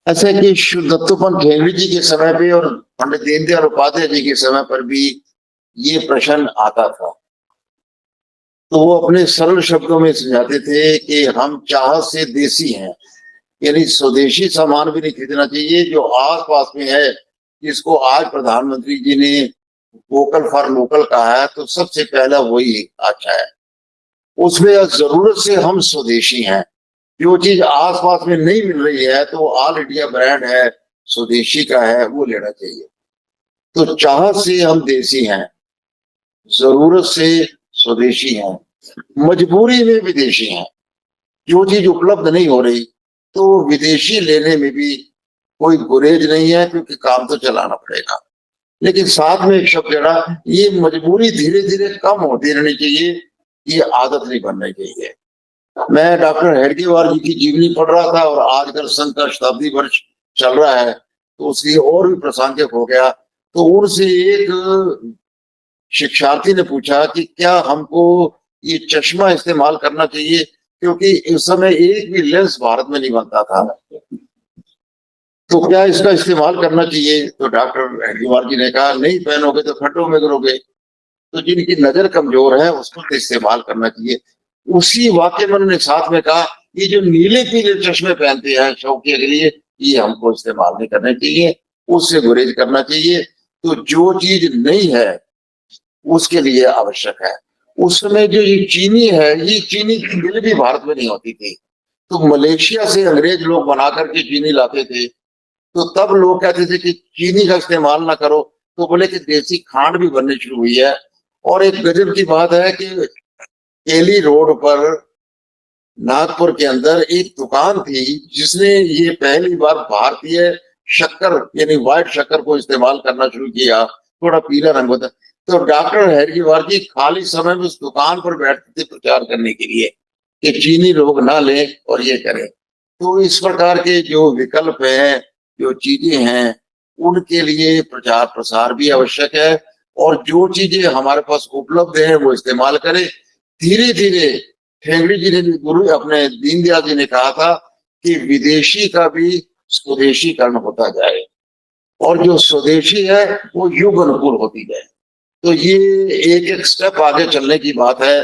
ऐसे कि दत्तोपंत ठेंगड़ी जी के समय पे और पंडित दीनदयाल उपाध्याय जी के समय पर भी ये प्रश्न आता था। तो वो अपने सरल शब्दों में समझाते थे कि हम चाह से देसी हैं, यानी स्वदेशी सामान भी नहीं खरीदना चाहिए जो आस पास में है। जिसको आज प्रधानमंत्री जी ने वोकल फॉर लोकल कहा है, तो सबसे पहला वही अच्छा है। उसमें जरूरत से हम स्वदेशी हैं। जो चीज आसपास में नहीं मिल रही है तो ऑल इंडिया ब्रांड है, स्वदेशी का है, वो लेना चाहिए। तो चाह से हम देसी हैं, जरूरत से स्वदेशी हैं, मजबूरी में विदेशी हैं। जो चीज उपलब्ध नहीं हो रही तो विदेशी लेने में भी कोई गुरेज नहीं है, क्योंकि काम तो चलाना पड़ेगा। लेकिन साथ में एक शब्द जड़ा, ये मजबूरी धीरे धीरे कम होती रहनी चाहिए, ये आदत नहीं बननी चाहिए। मैं डॉक्टर हेडगेवार जी की जीवनी पढ़ रहा था और आजकल संत का शताब्दी वर्ष चल रहा है, तो उसकी और भी प्रासंगिक हो गया। तो उनसे एक शिक्षार्थी ने पूछा कि क्या हमको ये चश्मा इस्तेमाल करना चाहिए, क्योंकि इस समय एक भी लेंस भारत में नहीं बनता था। तो क्या इसका इस्तेमाल करना चाहिए? तो डॉक्टर हेडगेवार जी ने कहा, नहीं पहनोगे तो खड्डों में गिरोगे। तो जिनकी नजर कमजोर है उसको तो इस्तेमाल करना चाहिए। उसी वाक्य में उन्होंने साथ में कहा, ये जो नीले पीले चश्मे पहनते हैं शौकिया के लिए, ये हमको इस्तेमाल नहीं करने चाहिए, उससे गुरेज करना चाहिए। तो जो चीज नहीं है उसके लिए आवश्यक है। उस समय जो ये चीनी है, ये चीनी की मिल भी भारत में नहीं होती थी। तो मलेशिया से अंग्रेज लोग बना करके चीनी लाते थे। तो तब लोग कहते थे कि चीनी का इस्तेमाल ना करो, तो बोले कि देसी खांड भी बननी शुरू हुई है। और एक गजब की बात है कि केली रोड पर नागपुर के अंदर एक दुकान थी जिसने ये पहली बार भारतीय शक्कर यानी व्हाइट शक्कर को इस्तेमाल करना शुरू किया। थोड़ा पीला रंग होता। तो डॉक्टर हेडगेवार जी खाली समय में उस दुकान पर बैठते थे प्रचार करने के लिए कि चीनी लोग ना लें और ये करें। तो इस प्रकार के जो विकल्प हैं, जो चीजें हैं, उनके लिए प्रचार प्रसार भी आवश्यक है। और जो चीजें हमारे पास उपलब्ध है वो इस्तेमाल करें। धीरे धीरे ठेंगड़ी जी ने, गुरु अपने दीनदयाल जी ने कहा था कि विदेशी का भी स्वदेशीकरण होता जाए और जो स्वदेशी है वो युग अनुकूल होती जाए। तो ये एक एक स्टेप आगे चलने की बात है।